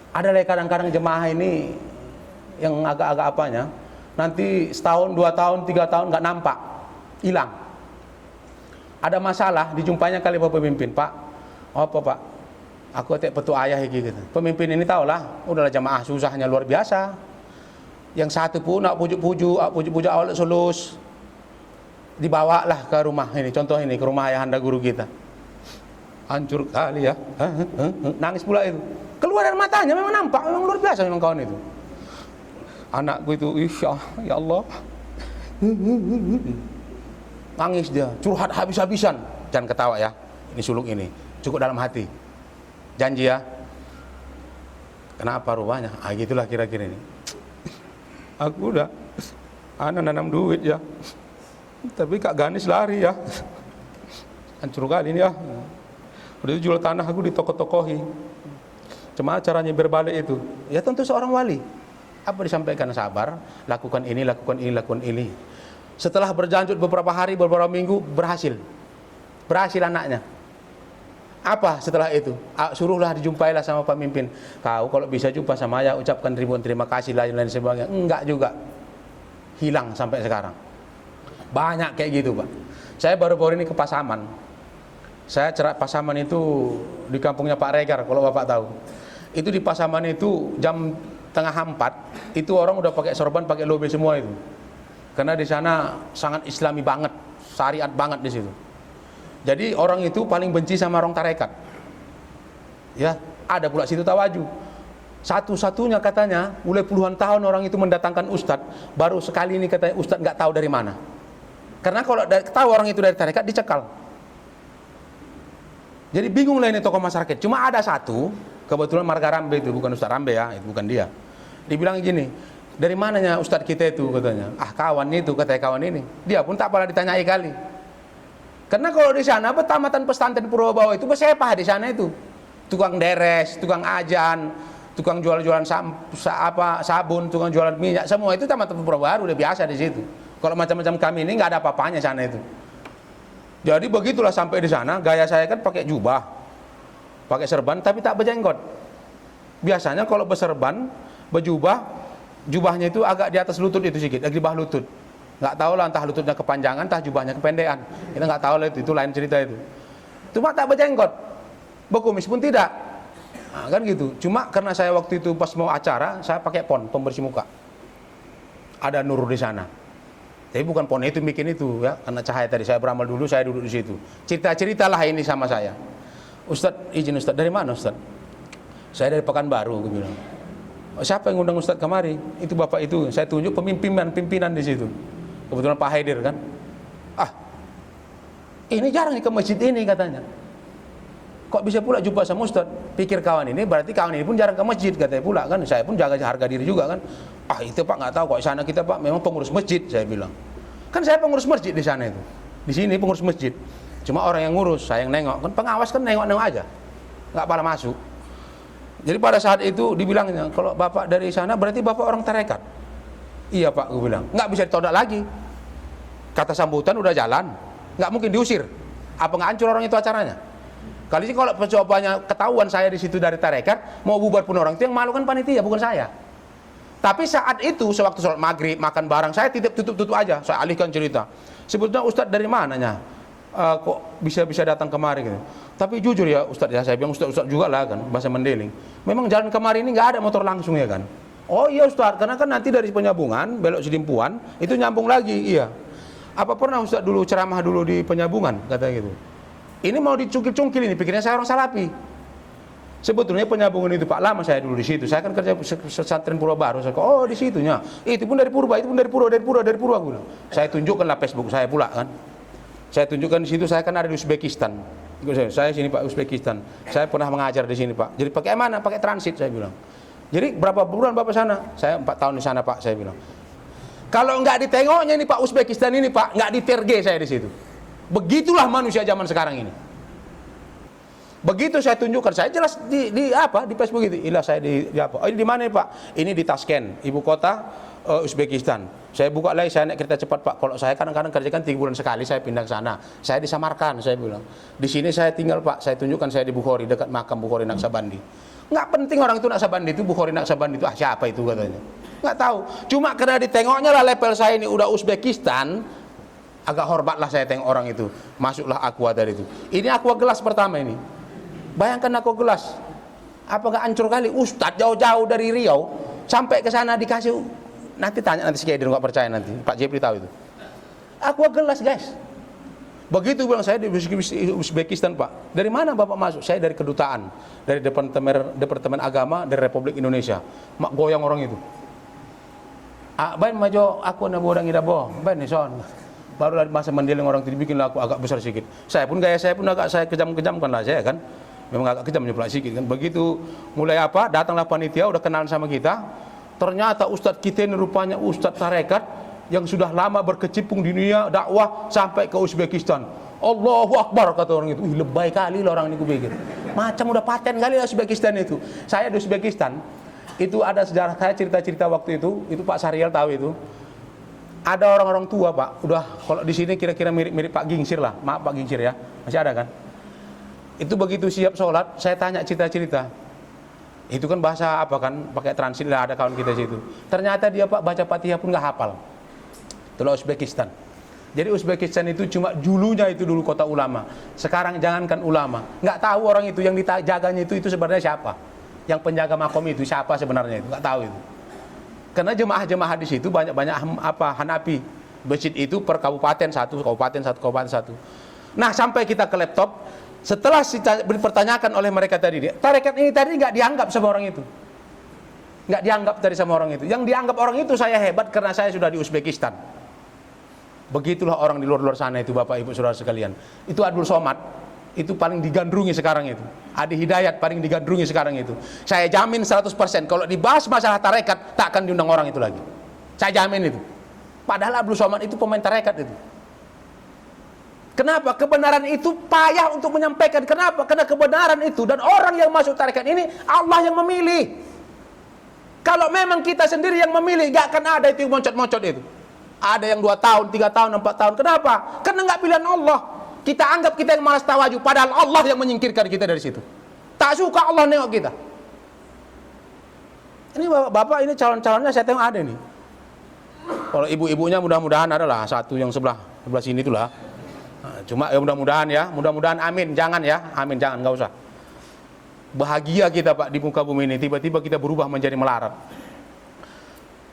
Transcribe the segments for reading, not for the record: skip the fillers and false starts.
Ada lagi kadang-kadang jemaah ini yang agak-agak apanya, nanti setahun, 2 tahun, 3 tahun nggak nampak, hilang. Ada masalah, dijumpainya kali Pak pemimpin, Pak, apa Pak? Aku tak petu ayah gitu. Pemimpin ini tahulah, udahlah jemaah susahnya luar biasa. Yang satu pun nak pujuk-pujuk awal sulus, dibawalah ke rumah ini. Contoh ini ke rumah ayahanda guru kita. Hancur kali ya, nangis pula itu. Keluar dari matanya, memang nampak, memang luar biasa memang kawan itu. Anakku itu, ya Allah, nangis dia, curhat habis-habisan. Jangan ketawa ya, ini suluk ini, cukup dalam hati. Janji ya. Kenapa rupanya? Gitulah kira-kira ini. Aku udah, nanam duit ya, tapi Kak Ganis lari ya. Hancur kali ini ya. Udah itu jual tanah aku ditoko-tokohi. Cuma caranya berbalik itu, ya tentu seorang wali. Apa disampaikan? Sabar, lakukan ini, lakukan ini, lakukan ini. Setelah berlanjut beberapa hari, beberapa minggu, berhasil anaknya. Apa setelah itu? Suruhlah dijumpailah sama pemimpin. Kau kalau bisa jumpa sama ayah, ucapkan ribuan terima kasih lain sebagainya. Enggak juga, hilang sampai sekarang. Banyak kayak gitu Pak. Saya baru-baru ini ke Pasaman. Saya cerak Pasaman itu di kampungnya Pak Regar, kalau Bapak tahu. Itu di Pasaman itu jam tengah 4, itu orang udah pakai sorban, pakai lobe semua itu. Karena di sana sangat Islami banget, syariat banget di situ. Jadi orang itu paling benci sama orang tarekat. Ya, ada pula situ Tawaju. Satu-satunya katanya, mulai puluhan tahun orang itu mendatangkan ustadz, baru sekali ini katanya ustadz nggak tahu dari mana. Karena kalau tahu orang itu dari tarekat dicekal. Jadi bingung lah ini tokoh masyarakat. Cuma ada satu, kebetulan Marga Rambe itu, bukan Ustadz Rambe ya, itu bukan dia. Dibilang gini, dari mananya Ustadz kita itu katanya. Kawan itu, katanya kawan ini. Dia pun tak pernah ditanyai kali. Karena kalau di sana tamatan pesantren Purwobawa itu bersepah di sana itu. Tukang deres, tukang ajan, tukang jual-jualan sabun, tukang jualan minyak, semua itu tamatan Purwobawa udah biasa di situ. Kalau macam-macam kami ini nggak ada apa-apanya sana itu. Jadi begitulah sampai di sana, gaya saya kan pakai jubah, pakai serban tapi tak berjenggot. Biasanya kalau berserban, berjubah, jubahnya itu agak di atas lutut itu sedikit, di bawah lutut. Nggak tahu lah entah lututnya kepanjangan, entah jubahnya kependekan. Kita nggak tahu lah itu lain cerita itu. Cuma tak berjenggot, berkumis pun tidak. Nah, kan gitu. Cuma karena saya waktu itu pas mau acara, saya pakai pembersih muka. Ada nur di sana. Tapi bukan pon itu bikin itu ya, karena cahaya tadi saya beramal dulu, saya duduk di situ. Ceritalah ini sama saya. Ustadz, izin Ustadz, dari mana Ustadz? Saya dari Pekanbaru, gue bilang. Siapa yang undang Ustadz kemari? Itu bapak itu. Saya tunjuk pimpinan di situ. Kebetulan Pak Haidir kan. Ini jarang nih ke masjid ini katanya. Kok bisa pula jumpa sama Ustadz? Pikir kawan ini, berarti kawan ini pun jarang ke masjid katanya pula kan. Saya pun jaga harga diri juga kan. Itu Pak nggak tahu kok di sana kita Pak memang pengurus masjid, saya bilang. Kan saya pengurus masjid di sana itu. Di sini pengurus masjid. Cuma orang yang ngurus, saya yang nengok. Kan pengawas kan nengok-nengok aja. Nggak pala masuk. Jadi pada saat itu dibilangnya, kalau Bapak dari sana berarti Bapak orang tarekat. Iya Pak, gue bilang. Nggak bisa ditolak lagi. Kata sambutan udah jalan. Nggak mungkin diusir. Apa nggak hancur orang itu acaranya? Kali ini kalau percobaannya ketahuan saya di situ dari tarekat, mau bubar pun orang itu yang malu kan panitia, bukan saya. Tapi saat itu, sewaktu sholat maghrib, makan barang, saya tutup aja, saya alihkan cerita. Sebetulnya Ustadz dari mananya? Kok bisa datang kemari gitu. Tapi jujur ya Ustadz ya, saya bilang Ustadz juga lah kan, bahasa Mendeling. Memang jalan kemari ini nggak ada motor langsung ya kan. Oh iya Ustadz, karena kan nanti dari Penyambungan, belok Sidimpuan, itu nyambung lagi, iya. Apa pernah Ustadz dulu ceramah dulu di Penyambungan, katanya gitu. Ini mau dicungkil-cungkil ini, pikirnya saya orang Salafi. Sebetulnya Penyambungan itu Pak, lama saya dulu di situ. Saya kan kerja pesantren Purwobaru. Oh di situnya. Itu pun dari Purba, itu pun dari Purba aku bilang. Saya tunjukkanlah Facebook saya pula kan. Saya tunjukkan di situ, saya kan ada di Uzbekistan. Saya sini Pak, Uzbekistan. Saya pernah mengajar di sini Pak. Jadi pakai mana? Pakai transit saya bilang. Jadi berapa bulan Bapak sana? Saya 4 tahun di sana Pak, saya bilang. Kalau nggak ditengoknya ini Pak Uzbekistan ini Pak, nggak diterge saya di situ. Begitulah manusia zaman sekarang ini. Begitu saya tunjukkan, saya jelas di Facebook itu. Ilah saya di apa? Oh, ini di mana nih, Pak? Ini di Tashkent, ibu kota Uzbekistan. Saya buka lagi, saya naik kereta cepat Pak. Kalau saya kadang-kadang kerjakan 3 bulan sekali, saya pindah ke sana. Saya di Samarkand, saya bilang. Di sini saya tinggal Pak. Saya tunjukkan saya di Bukhari, dekat makam Bukhari Naksabandi. Nggak penting orang itu Naksabandi itu, Bukhari Naksabandi itu, siapa itu katanya. Nggak tahu. Cuma karena ditengoknya lah level saya ini udah Uzbekistan, agak hormatlah saya tengok orang itu. Masuklah aqua tadi itu. Ini aqua gelas pertama ini. Bayangkan aqua gelas. Apakah hancur kali? Ustadz jauh-jauh dari Riau sampai ke sana dikasih. Nanti tanya nanti si Kiai nggak percaya nanti. Pak Jepri tahu itu. Aqua gelas guys. Begitu bilang saya di Uzbekistan Pak. Dari mana Bapak masuk? Saya dari kedutaan, dari Departemen Agama dari Republik Indonesia. Mak goyang orang itu. Ben majo aku nak bodang ida boh. Ben son. Baru dari masa mendeling orang itu dibikinlah aku agak besar sedikit. Saya pun gaya saya pun agak saya kejam-kejamkan lah saya kan. Memang agak kejam nyeplak sedikit kan. Begitu mulai apa? Datanglah panitia udah kenalan sama kita. Ternyata ustadz kita ini rupanya ustadz tarekat yang sudah lama berkecimpung di dunia dakwah sampai ke Uzbekistan. Allahu Akbar kata orang itu. Lebay kali lah orang ini kupikir. Macam udah paten kali lah Uzbekistan itu. Saya di Uzbekistan itu ada sejarah saya cerita-cerita waktu itu Pak Sariel tahu itu. Ada orang-orang tua Pak, udah kalau di sini kira-kira mirip-mirip Pak Gingsir lah. Maaf Pak Gingsir ya. Masih ada kan? Itu begitu siap sholat, saya tanya cerita-cerita. Itu kan bahasa apa kan? Pakai transit lah ada kawan kita situ. Ternyata dia Pak baca Fatihah pun nggak hafal. Itulah Uzbekistan. Jadi Uzbekistan itu cuma dulunya itu dulu kota ulama. Sekarang jangankan ulama, nggak tahu orang itu yang dijaganya itu sebenarnya siapa. Yang penjaga makom itu siapa sebenarnya itu nggak tahu itu. Karena jemaah-jemaah di situ banyak-banyak Hanafi. Masjid itu per kabupaten satu. Nah sampai kita ke laptop, setelah dipertanyakan oleh mereka tadi, tarekat ini tadi nggak dianggap sama orang itu. Nggak dianggap tadi sama orang itu. Yang dianggap orang itu saya hebat karena saya sudah di Uzbekistan. Begitulah orang di luar-luar sana itu Bapak Ibu Saudara sekalian. Itu Abdul Somad, itu paling digandrungi sekarang itu. Adi Hidayat paling digandrungi sekarang itu. Saya jamin 100% kalau dibahas masalah tarekat tak akan diundang orang itu lagi. Saya jamin itu. Padahal Abdul Somad itu pemain tarekat itu. Kenapa? Kebenaran itu payah untuk menyampaikan. Kenapa? Karena kebenaran itu dan orang yang masuk tarekat ini Allah yang memilih. Kalau memang kita sendiri yang memilih, gak akan ada itu moncot-moncot itu. Ada yang 2 tahun, 3 tahun, 4 tahun. Kenapa? Karena gak pilihan Allah. Kita anggap kita yang malas tawaju, padahal Allah yang menyingkirkan kita dari situ. Tak suka Allah nengok kita. Ini bapak ini calon-calonnya saya tengok ada nih. Kalau ibu-ibunya mudah-mudahan adalah satu yang sebelah sini itulah. Nah, cuma ya mudah-mudahan amin, jangan ya, amin jangan, nggak usah. Bahagia kita Pak di muka bumi ini, tiba-tiba kita berubah menjadi melarat.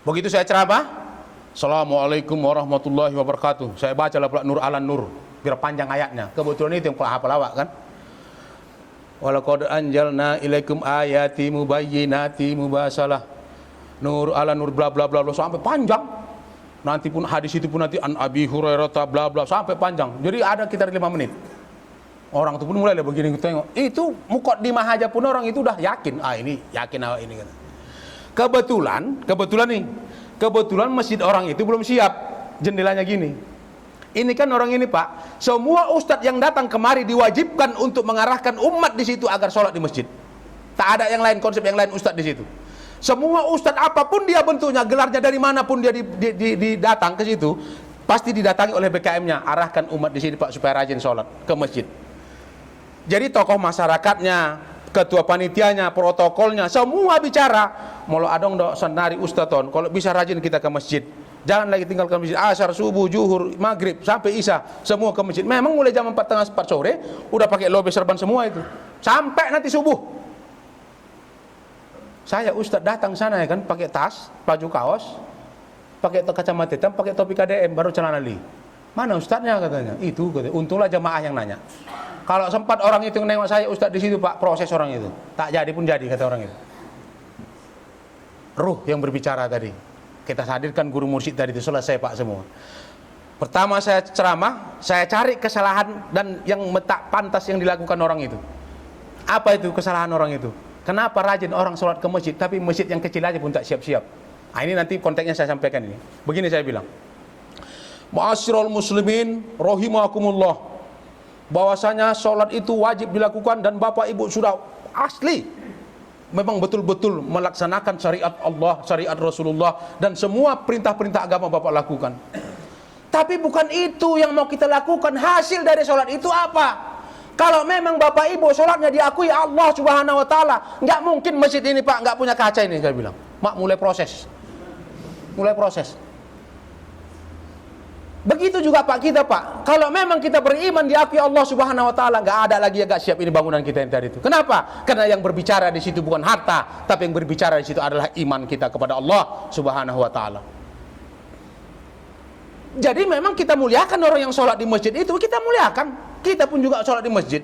Begitu saya ceramah, Assalamualaikum warahmatullahi wabarakatuh. Saya baca lah Nur Alan Nur, biar panjang ayatnya. Kebetulan itu yang hafal awak kan. Walaqad anjalna ilaikum ayati mubayyinati mubasalah. Nur Alan Nur bla bla bla sampai panjang. Nanti pun hadis itu pun nanti an Abi Hurairah bla bla sampai panjang. Jadi ada sekitar 5 menit. Orang itu pun mulai lah begini tengok. Itu muqaddimah aja pun orang itu udah yakin. Ini yakin awak ini kan. Kebetulan masjid orang itu belum siap. Jendelanya gini. Ini kan orang ini Pak, semua ustadz yang datang kemari diwajibkan untuk mengarahkan umat di situ agar sholat di masjid. Tak ada yang lain, konsep yang lain ustadz di situ. Semua ustadz apapun dia bentuknya, gelarnya dari manapun dia datang ke situ, pasti didatangi oleh BKM-nya, arahkan umat di sini Pak supaya rajin sholat ke masjid. Jadi tokoh masyarakatnya, ketua panitianya, protokolnya, semua bicara. Molo adong do senari ustadon, kalau bisa rajin kita ke masjid. Jangan lagi tinggalkan masjid. Asar, subuh, zuhur, maghrib sampai isya semua ke masjid. Memang mulai jam 4:30 4 sore udah pakai lobe serban semua itu. Sampai nanti subuh. Saya ustadz datang sana ya kan pakai tas, baju kaos, pakai kacamata hitam, pakai topi KDM, baru celana li. Mana ustadznya katanya? Itu katanya. Untunglah jamaah yang nanya. Kalau sempat orang itu nengok saya ustadz di situ Pak, proses orang itu. Tak jadi pun jadi kata orang itu. Ruh yang berbicara tadi. Kita hadirkan guru mursyid tadi itu selesai Pak semua. Pertama saya ceramah, saya cari kesalahan dan yang tak pantas yang dilakukan orang itu. Apa itu kesalahan orang itu? Kenapa rajin orang sholat ke masjid, tapi masjid yang kecil aja pun tak siap-siap. Nah, ini nanti konteksnya saya sampaikan ini. Begini saya bilang. Ma'asyiral muslimin rahimakumullah. Bahwasanya sholat itu wajib dilakukan dan Bapak Ibu sudah asli memang betul-betul melaksanakan syariat Allah, syariat Rasulullah dan semua perintah-perintah agama Bapak lakukan. Tapi bukan itu yang mau kita lakukan. Hasil dari sholat itu apa? Kalau memang bapak ibu sholatnya diakui Allah Subhanahu Wa Taala, nggak mungkin masjid ini pak nggak punya kaca ini, saya bilang. Mak, mulai proses. Begitu juga pak kita pak, kalau memang kita beriman diakui Allah Subhanahu Wa Taala, nggak ada lagi yang nggak siap ini bangunan kita yang tadi itu. Kenapa? Karena yang berbicara di situ bukan harta, tapi yang berbicara di situ adalah iman kita kepada Allah Subhanahu Wa Taala. Jadi memang kita muliakan orang yang sholat di masjid itu, kita muliakan. Kita pun juga sholat di masjid.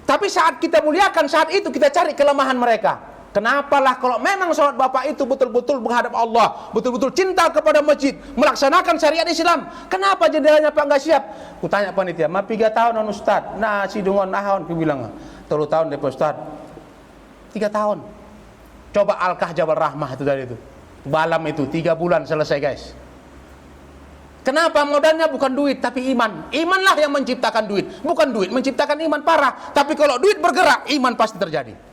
Tapi saat kita muliakan, saat itu kita cari kelemahan mereka. Kenapalah kalau memang sholat bapak itu betul-betul menghadap Allah, betul-betul cinta kepada masjid, melaksanakan syariat Islam, kenapa jendelanya pak nggak siap? Kutanya panitia, ma 3 tahun on ustad, nah si dungon nahon, aku bilang 3 tahun deh ustad, 3 tahun. Coba Alkah Jabal Rahmah itu tadi itu, Balam itu 3 bulan selesai guys. Kenapa? Modalnya bukan duit tapi iman. Imanlah yang menciptakan duit, bukan duit menciptakan iman. Parah. Tapi kalau duit bergerak, iman pasti terjadi.